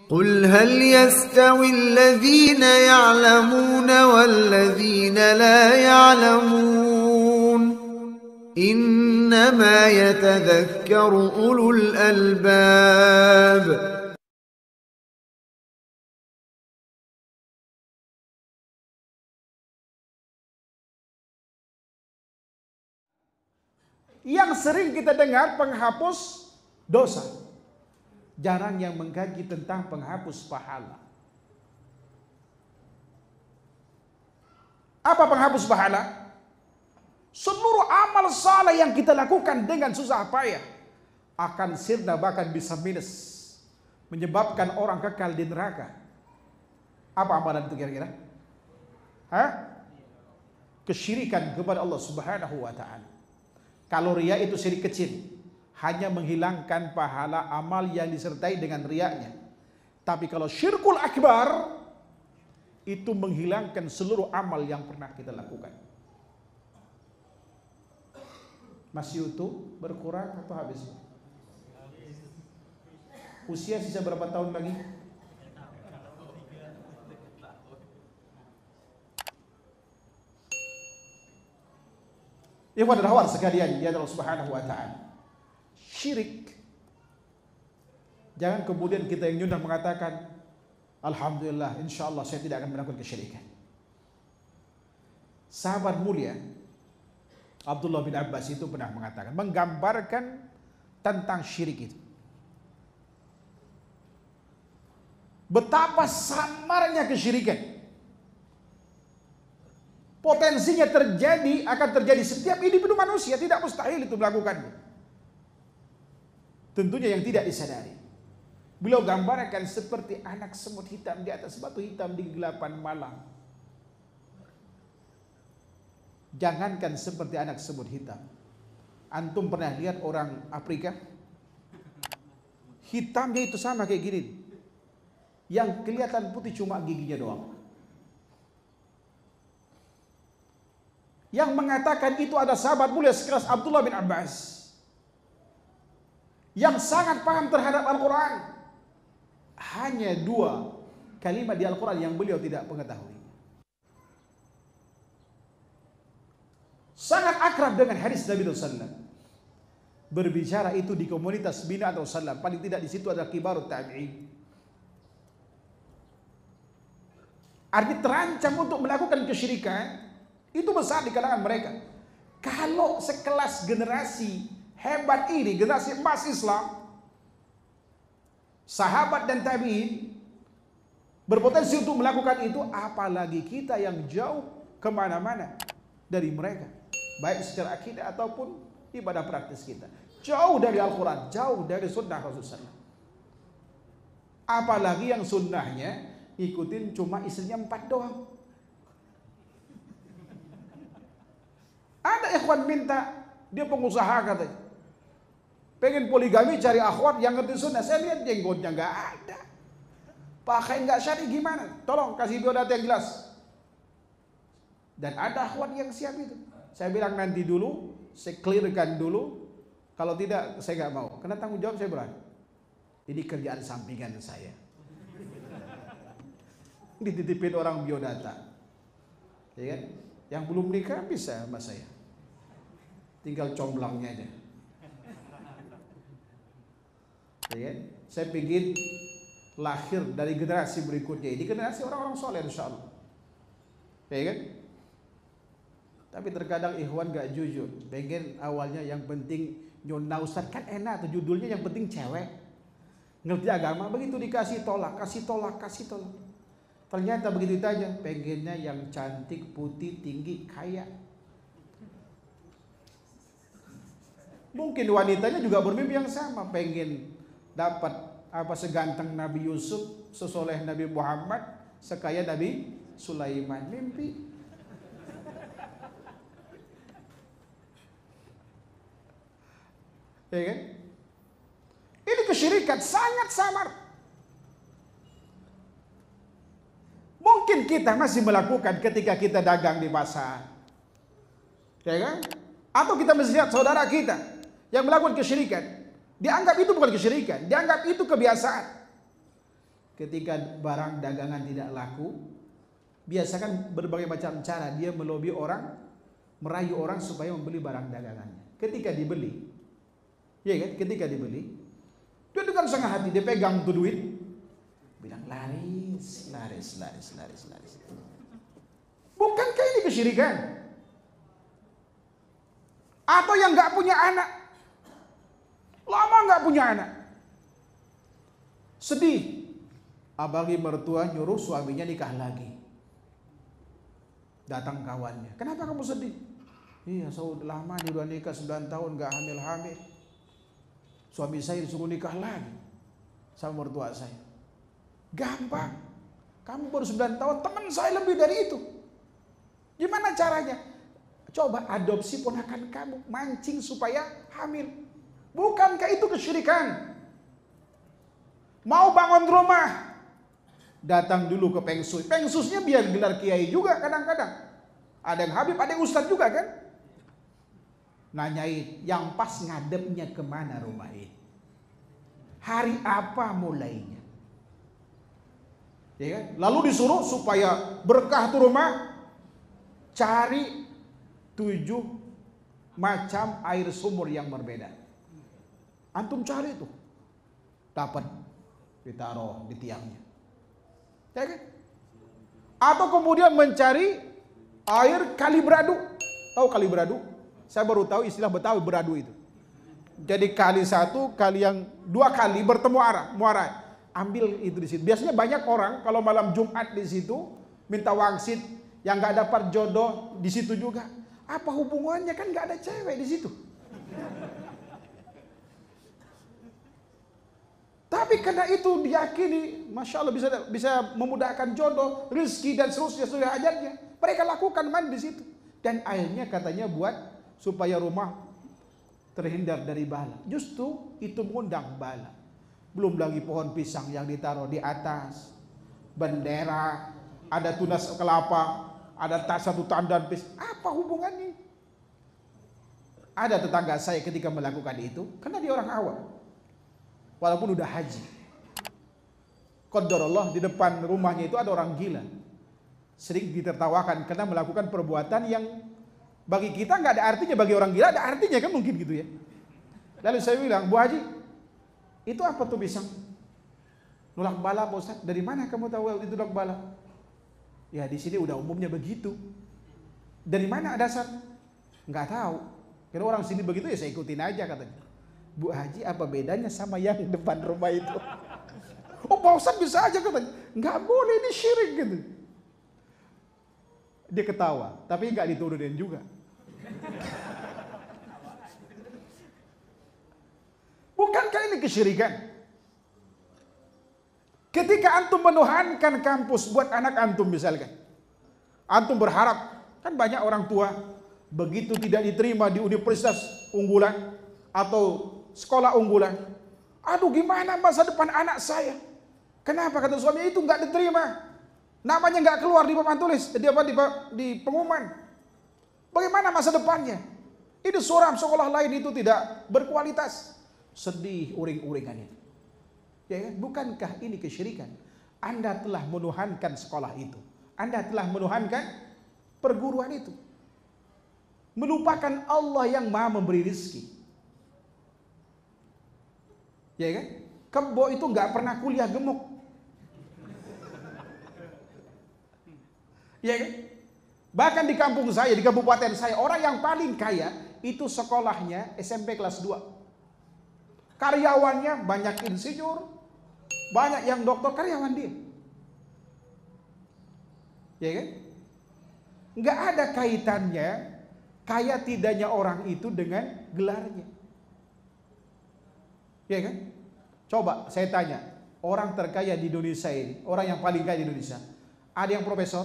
قل هل يستوي الذين يعلمون والذين لا يعلمون إنما يتذكر أولو الألباب. Yang sering kita dengar penghapus dosa, jarang yang mengkaji tentang penghapus pahala. Apa penghapus pahala? Seluruh amal saleh yang kita lakukan dengan susah payah akan sirna, bahkan bisa minus, menyebabkan orang kekal di neraka. Apa amalan itu kira-kira? Kesyirikan kepada Allah Subhanahu wa ta'ala. Kalau riya itu syirik kecil, hanya menghilangkan pahala amal yang disertai dengan riyanya. Tapi kalau syirkul akbar, itu menghilangkan seluruh amal yang pernah kita lakukan. Masih utuh, berkurang atau habis? Usia sisa berapa tahun lagi? Ya pada hawar sekalian, ya Allah Subhanahu wa ta'ala. Syirik. Jangan kemudian kita yang nyundah mengatakan, alhamdulillah, insya Allah saya tidak akan melakukan kesyirikan. Sahabat mulia Abdullah bin Abbas itu pernah mengatakan, menggambarkan tentang syirik itu. Betapa samarnya kesyirikan. Potensinya akan terjadi setiap individu manusia, tidak mustahil itu melakukannya. Tentunya yang tidak disadari. Beliau gambarkan seperti anak semut hitam di atas batu hitam di kegelapan malam. Jangankan seperti anak semut hitam. Antum pernah lihat orang Afrika? Hitamnya itu sama kayak gini. Yang kelihatan putih cuma giginya doang. Yang mengatakan itu ada sahabat mulia sekelas Abdullah bin Abbas, yang sangat paham terhadap Al-Quran. Hanya 2 kalimat di Al-Quran yang beliau tidak mengetahui. Sangat akrab dengan hadis Nabi SAW. Berbicara itu di komunitas bina atau salam, paling tidak di situ ada kibarut tabi'in. Arti terancam untuk melakukan kesyirikan itu besar di kalangan mereka. Kalau sekelas generasi hebat ini, generasi emas Islam, sahabat dan tabi'in berpotensi untuk melakukan itu, apalagi kita yang jauh kemana-mana dari mereka, baik secara akidah ataupun ibadah praktis kita, jauh dari Al-Quran, jauh dari sunnah Rasulullah SAW. Apalagi yang sunnahnya ikutin cuma istrinya 4 doang. Ada ikhwan minta, dia pengusaha katanya, pengen poligami, cari akhwat yang ngerti sunnah. Saya lihat jenggotnya nggak ada, pakai nggak syar'i, gimana? Tolong kasih biodata yang jelas. Dan ada akhwat yang siap itu. Saya bilang nanti dulu, saya clearkan dulu. Kalau tidak, saya nggak mau. Karena tanggung jawab saya berat. Ini kerjaan sampingan saya. Dititipin orang biodata, ya kan? Yang belum nikah bisa sama saya, tinggal comblangnya aja, ya kan? Saya ingin lahir dari generasi berikutnya ini, generasi orang-orang soleh insya Allah, ya kan? Tapi terkadang ikhwan gak jujur, pengen awalnya yang penting nyona ustad kan enak tuh judulnya, yang penting cewek ngerti agama, begitu dikasih tolak, kasih tolak, kasih tolak. Ternyata begitu saja, pengennya yang cantik, putih, tinggi, kaya. Mungkin wanitanya juga bermimpi yang sama, pengen dapat apa seganteng Nabi Yusuf, sesoleh Nabi Muhammad, sekaya Nabi Sulaiman. Mimpi. Ya kan? Ini kesyirikan sangat samar. Mungkin kita masih melakukan ketika kita dagang di pasar, ya kan? Atau kita melihat saudara kita yang melakukan kesyirikan, dianggap itu bukan kesyirikan, dianggap itu kebiasaan. ketika barang dagangan tidak laku, biasakan berbagai macam cara dia melobi orang, merayu orang supaya membeli barang dagangannya. Ketika dibeli, ya kan? Ketika dibeli, dia dengan senang hati dia pegang tuh duit, bilang laris. Bukankah ini kesyirikan? Atau yang nggak punya anak, lama nggak punya anak, sedih, apalagi mertua nyuruh suaminya nikah lagi. Datang kawannya, kenapa kamu sedih? Iya, sudah lama nih udah nikah 9 tahun nggak hamil. Suami saya disuruh nikah lagi sama mertua saya. Gampang, kamu baru 9 tahun, teman saya lebih dari itu. Gimana caranya? Coba adopsi ponakan kamu, mancing supaya hamil. Bukankah itu kesyirikan? Mau bangun rumah, datang dulu ke pengsus. Pengsusnya biar gelar kiai juga kadang-kadang. Ada yang habib, ada yang ustadz juga kan? Nanyain, yang pas ngadepnya kemana rumah ini? Hari apa mulainya? Ya kan? Lalu disuruh supaya berkah tuh rumah, cari 7 macam air sumur yang berbeda. Antum cari itu, dapat, ditaruh di tiangnya. Ya kan? Atau kemudian mencari air kali beradu. Tahu kali beradu? Saya baru tahu istilah Betawi beradu itu. Jadi kali satu, kali yang 2 kali bertemu muara. Ambil itu di situ. Biasanya banyak orang kalau malam Jumat di situ minta wangsit, yang nggak dapat jodoh di situ juga. Apa hubungannya, kan nggak ada cewek di situ. Tapi karena itu diyakini, masya Allah bisa memudahkan jodoh, rezeki dan seterusnya sudah ajarnya. Mereka lakukan mandi di situ. Dan airnya katanya buat supaya rumah terhindar dari bala. Justru itu mengundang bala. Belum lagi pohon pisang yang ditaruh di atas, bendera, ada tunas kelapa, ada satu tandan pisang. Apa hubungannya? Ada tetangga saya ketika melakukan itu, karena dia orang awam, walaupun udah haji. Qadarullah, di depan rumahnya itu ada orang gila, sering ditertawakan karena melakukan perbuatan yang bagi kita nggak ada artinya, bagi orang gila ada artinya kan, mungkin gitu ya. Lalu saya bilang, Bu Haji, itu apa tuh pisang? Nolak bala Pak Ustaz. Dari mana kamu tahu itu nolak bala? Ya di sini udah umumnya begitu. Dari mana dasar? Nggak tahu. Kira orang sini begitu ya saya ikutin aja katanya. Bu Haji, apa bedanya sama yang depan rumah itu? Oh Pak Ustaz bisa aja katanya. Nggak boleh, ini syirik gitu. Dia ketawa, tapi nggak diturunin juga. Bukankah ini kesyirikan? Ketika antum menuhankan kampus buat anak antum misalkan, antum berharap, kan banyak orang tua begitu tidak diterima di universitas unggulan atau sekolah unggulan, aduh gimana masa depan anak saya? Kenapa kata suami itu nggak diterima? Namanya nggak keluar di papan tulis, di pengumuman. Bagaimana masa depannya? Ini suram, sekolah lain itu tidak berkualitas. Sedih uring-uringan itu. Ya kan? Bukankah ini kesyirikan? Anda telah menuhankan sekolah itu. Anda telah menuhankan perguruan itu. Melupakan Allah yang Maha memberi rezeki. Ya kan? Kebo itu nggak pernah kuliah gemuk. Ya kan? Bahkan di kampung saya, di kabupaten saya, orang yang paling kaya itu sekolahnya SMP kelas 2. Karyawannya banyak insinyur, banyak yang dokter, karyawan dia. Ya kan? Nggak ada kaitannya kaya tidaknya orang itu dengan gelarnya. Ya kan? Coba saya tanya, orang terkaya di Indonesia ini, orang yang paling kaya di Indonesia, ada yang profesor?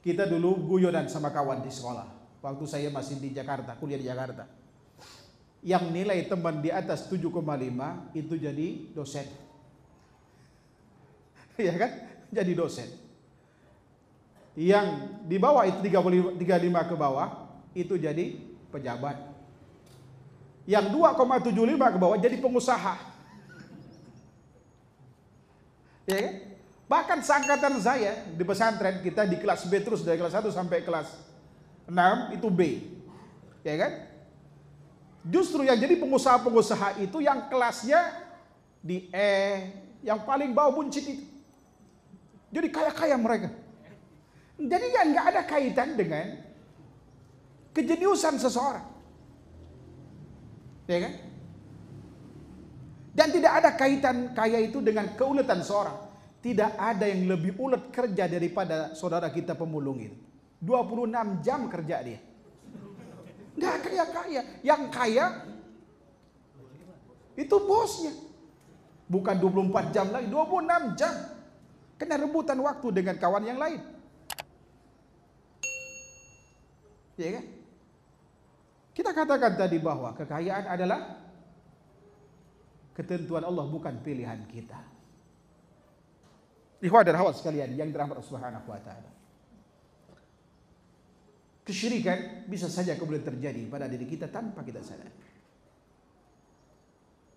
Kita dulu guyonan sama kawan di sekolah, waktu saya masih di Jakarta, kuliah di Jakarta. Yang nilai teman di atas 7,5 itu jadi dosen. Ya kan? Jadi dosen. Yang di bawah itu 35 ke bawah itu jadi pejabat. Yang 2,75 ke bawah jadi pengusaha. Ya kan? Bahkan seangkatan saya di pesantren kita di kelas B terus dari kelas 1 sampai kelas 6 itu B. Ya kan? Justru yang jadi pengusaha-pengusaha itu yang kelasnya di E, yang paling bawah buncit itu. Jadi kaya-kaya mereka. Jadi kan nggak ada kaitan dengan kejeniusan seseorang. Ya kan? Dan tidak ada kaitan kaya itu dengan keuletan seorang. Tidak ada yang lebih ulet kerja daripada saudara kita pemulung itu. 26 jam kerja dia. Nggak kaya-kaya. Yang kaya itu bosnya. Bukan 24 jam lagi, 26 jam. Kena rebutan waktu dengan kawan yang lain. Ya kan? Kita katakan tadi bahwa kekayaan adalah ketentuan Allah, bukan pilihan kita. Ikhwan dan akhwat sekalian yang dirahmati Allah Subhanahu wa taala. Kesyirikan bisa saja kemudian terjadi pada diri kita tanpa kita sadari.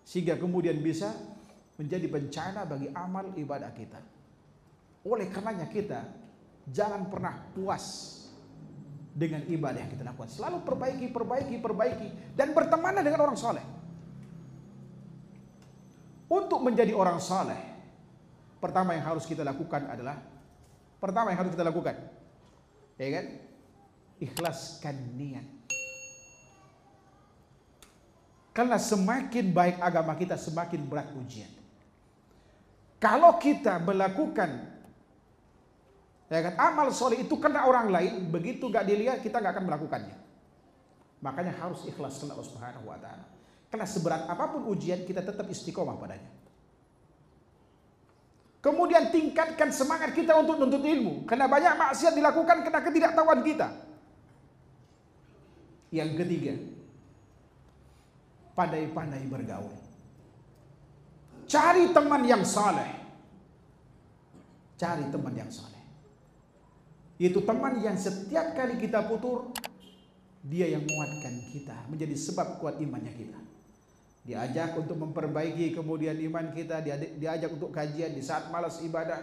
Sehingga kemudian bisa menjadi bencana bagi amal ibadah kita. Oleh karenanya kita jangan pernah puas dengan ibadah yang kita lakukan. Selalu perbaiki dan berteman dengan orang soleh. Untuk menjadi orang soleh, pertama yang harus kita lakukan adalah ya kan? Ikhlaskan niat. Karena semakin baik agama kita, semakin berat ujian. Kalau kita melakukan ya kan, amal soleh itu karena orang lain, begitu gak dilihat kita gak akan melakukannya. Makanya harus ikhlas karena Allah Subhanahu wa taala. Karena seberat apapun ujian kita tetap istiqomah padanya. Kemudian tingkatkan semangat kita untuk menuntut ilmu. Karena banyak maksiat dilakukan karena ketidaktahuan kita. Yang ketiga, pandai-pandai bergaul. Cari teman yang saleh. Cari teman yang saleh. Itu teman yang setiap kali kita putur, dia yang menguatkan kita, menjadi sebab kuat imannya kita. Diajak untuk memperbaiki kemudian iman kita, diajak untuk kajian di saat malas ibadah,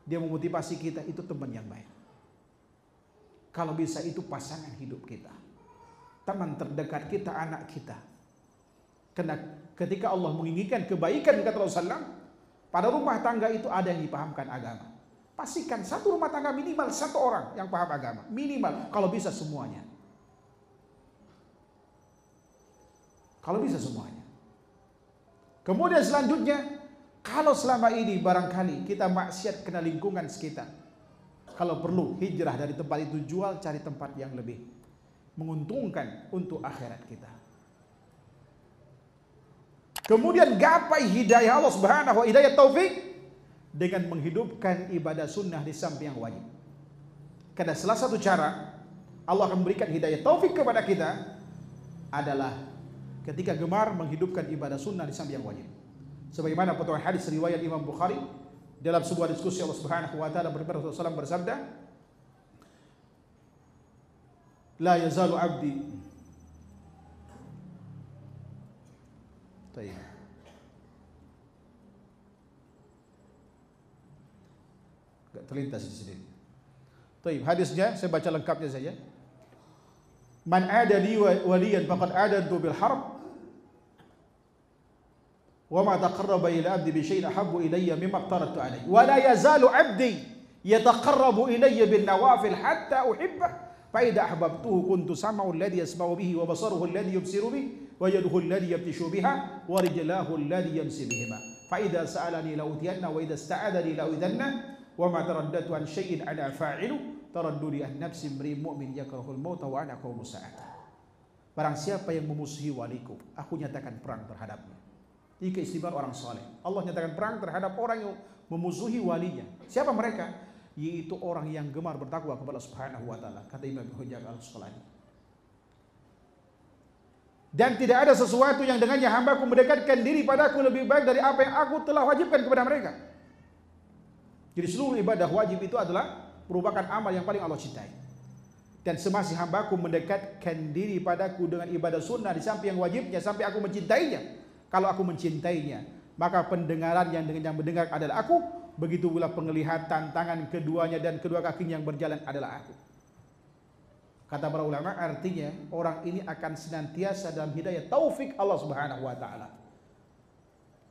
dia memotivasi kita, itu teman yang baik. Kalau bisa itu pasangan hidup kita, teman terdekat kita, anak kita. Karena ketika Allah menginginkan kebaikan kata Rasulullah, pada rumah tangga itu ada yang dipahamkan agama. Pastikan satu rumah tangga minimal satu orang yang paham agama, minimal, kalau bisa semuanya. Kalau bisa semuanya. Kemudian selanjutnya, kalau selama ini barangkali kita maksiat kena lingkungan sekitar, kalau perlu hijrah dari tempat itu, jual, cari tempat yang lebih menguntungkan untuk akhirat kita. Kemudian gapai hidayah Allah Subhanahu wa hidayah taufik dengan menghidupkan ibadah sunnah di samping yang wajib. Karena salah satu cara Allah akan memberikan hidayah taufik kepada kita adalah ketika gemar menghidupkan ibadah sunnah di samping yang wajib. Sebagaimana potongan hadis riwayat Imam Bukhari dalam sebuah diskusi Allah Subhanahu wa taala Rasulullah bersabda, la yazalu abdi Gak terlintas di sini. Hadisnya saya baca lengkapnya saja. Man ada li waliyan faqad adantu bil harb wa ma taqarraba ila abdi bi syai'in ahabbu ilayya mimma aftaratu alayhi wa la yazalu abdi yataqarrabu ilayya bin nawafil hatta uhibbah fa idza ahbabtuhu kuntu sam'ahu alladhi yasma'u bihi wa basaruhu alladhi yubsiru bihi wa yaduhu alladhi yabtishu biha wa rijlahu alladhi yamsi bihima fa idza sa'alani la utiyanna wa idza ista'adani la uidanna wa ma taraddatu an syai'in ana fa'ilu taraddudi an nafsi imri mu'min yakrahul mauta wa ana qaumu sa'ata. Barang siapa yang memusuhi waliku, aku nyatakan perang terhadapnya. Ini keistimewaan orang saleh. Allah nyatakan perang terhadap orang yang memusuhi walinya. Siapa mereka? Yaitu orang yang gemar bertakwa kepada Allah Subhanahu wa taala, kata Imam Hujjah Al-Asqalani. Dan tidak ada sesuatu yang dengannya hambaku mendekatkan diri padaku lebih baik dari apa yang aku telah wajibkan kepada mereka. Jadi seluruh ibadah wajib itu adalah merupakan amal yang paling Allah cintai. Dan semasih hambaku mendekatkan diri padaku dengan ibadah sunnah di samping yang wajibnya sampai aku mencintainya. Kalau aku mencintainya, maka pendengaran yang dengan yang mendengar adalah aku, begitu pula penglihatan, tangan keduanya dan kedua kakinya yang berjalan adalah aku. Kata para ulama, artinya orang ini akan senantiasa dalam hidayah taufik Allah Subhanahu wa taala.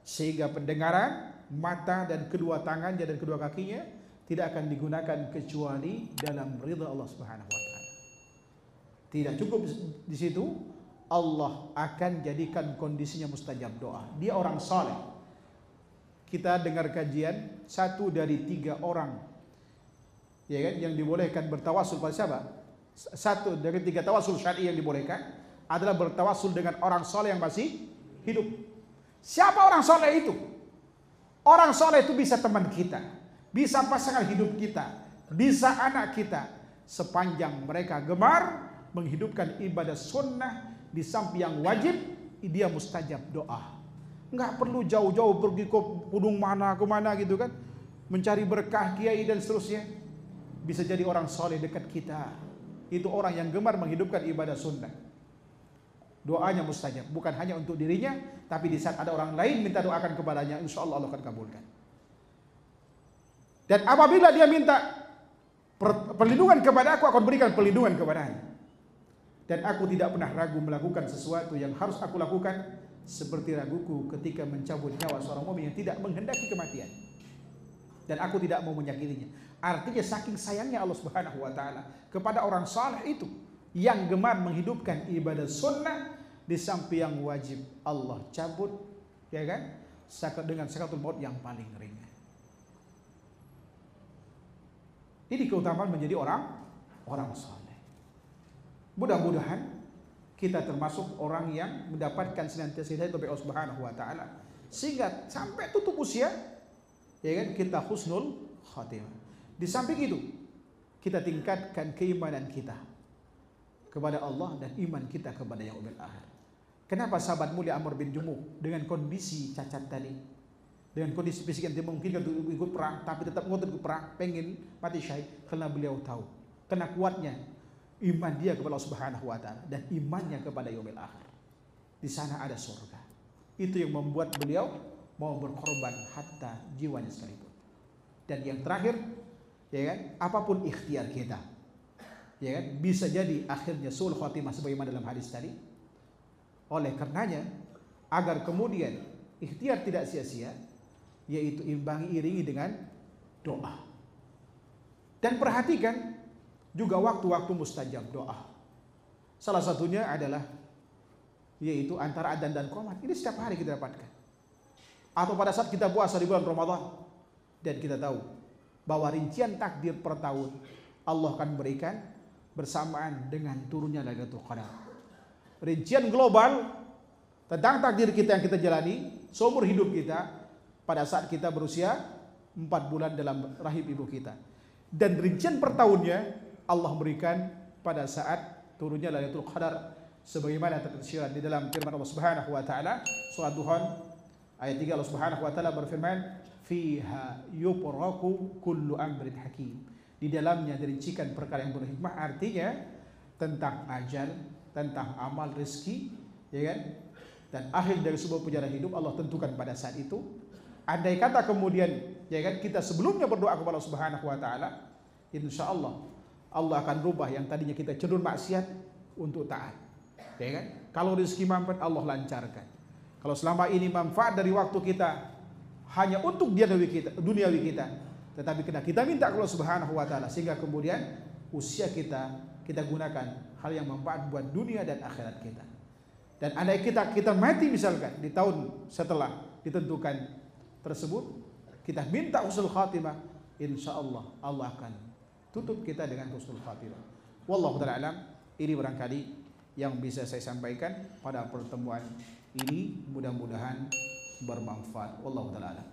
Sehingga pendengaran, mata dan kedua tangannya dan kedua kakinya tidak akan digunakan kecuali dalam ridha Allah Subhanahu wa taala. Tidak cukup di situ, Allah akan jadikan kondisinya mustajab doa. Dia orang saleh. Kita dengar kajian 1 dari 3 orang, ya kan, yang dibolehkan bertawasul pada siapa? 1 dari 3 tawasul syar'i yang dibolehkan adalah bertawasul dengan orang saleh yang masih hidup. Siapa orang saleh itu? Orang saleh itu bisa teman kita, bisa pasangan hidup kita, bisa anak kita, sepanjang mereka gemar menghidupkan ibadah sunnah di samping yang wajib, dia mustajab doa. Nggak perlu jauh-jauh pergi ke gunung mana kemana gitu kan, mencari berkah kiai dan seterusnya. Bisa jadi orang soleh dekat kita. Itu orang yang gemar menghidupkan ibadah sunnah. Doanya mustajab, bukan hanya untuk dirinya, tapi di saat ada orang lain minta doakan kepadanya, insya Allah Allah akan kabulkan. Dan apabila dia minta perlindungan kepada aku, akan berikan perlindungan kepadanya. Dan aku tidak pernah ragu melakukan sesuatu yang harus aku lakukan, seperti raguku ketika mencabut nyawa seorang mukmin yang tidak menghendaki kematian. Dan aku tidak mau menyakitinya. Artinya saking sayangnya Allah Subhanahu wa taala kepada orang saleh itu yang gemar menghidupkan ibadah sunnah di samping yang wajib, Allah cabut, ya kan, dengan sakaratul maut yang paling ringan. Ini keutamaan menjadi orang saleh. Mudah-mudahan kita termasuk orang yang mendapatkan senantiasa hidayah dari Allah Subhanahu wa taala, sehingga sampai tutup usia, ya kan, kita husnul khatimah. Di samping itu, kita tingkatkan keimanan kita kepada Allah dan iman kita kepada yaumil akhir. Kenapa sahabat mulia Amr bin Jumuh dengan kondisi cacat tadi, dengan kondisi fisik yang tidak memungkinkan untuk ikut perang, tapi tetap ngotot ikut perang, pengen mati syahid, karena beliau tahu karena kuatnya iman dia kepada Allah Subhanahu wa taala dan imannya kepada yaumil akhir. Di sana ada surga. Itu yang membuat beliau mau berkorban hatta jiwanya sekalipun. Dan yang terakhir, ya kan, apapun ikhtiar kita, ya kan, bisa jadi akhirnya sul khatimah sebagaimana dalam hadis tadi. Oleh karenanya, agar kemudian ikhtiar tidak sia-sia, yaitu imbangi iringi dengan doa. Dan perhatikan juga waktu-waktu mustajab doa. Salah satunya adalah yaitu antara adzan dan qomat. Ini setiap hari kita dapatkan. Atau pada saat kita puasa di bulan Ramadan, dan kita tahu bahwa rincian takdir per tahun Allah akan berikan bersamaan dengan turunnya Lailatul Qadar. Rincian global tentang takdir kita yang kita jalani seumur hidup kita pada saat kita berusia 4 bulan dalam rahim ibu kita. Dan rincian per tahunnya Allah berikan pada saat turunnya Lailatul Qadar, sebagaimana tersirat di dalam firman Allah Subhanahu wa taala surat Duhan ayat 3. Allah Subhanahu wa taala berfirman, fiha yufraqu kullu amrin hakim. Di dalamnya dirincikan perkara yang berhikmah, artinya tentang ajal, tentang amal, rezeki, ya kan? Dan akhir dari sebuah perjalanan hidup Allah tentukan pada saat itu. Andai kata kemudian, ya kan, kita sebelumnya berdoa kepada Allah Subhanahu wa taala, insyaallah Allah akan rubah yang tadinya kita cenderung maksiat untuk taat, ya kan? Kalau rezeki manfaat, Allah lancarkan. Kalau selama ini manfaat dari waktu kita hanya untuk duniawi kita, tetapi kita minta kepada Allah Subhanahu wa taala, sehingga kemudian usia kita gunakan hal yang manfaat buat dunia dan akhirat kita. Dan andai kita mati misalkan di tahun setelah ditentukan tersebut, kita minta husnul khatimah, insyaallah Allah akan tutup kita dengan husnul khatimah. Wallahu ta'ala alam. Ini barangkali yang bisa saya sampaikan pada pertemuan ini, mudah-mudahan bermanfaat. Wallahu ta'ala alam.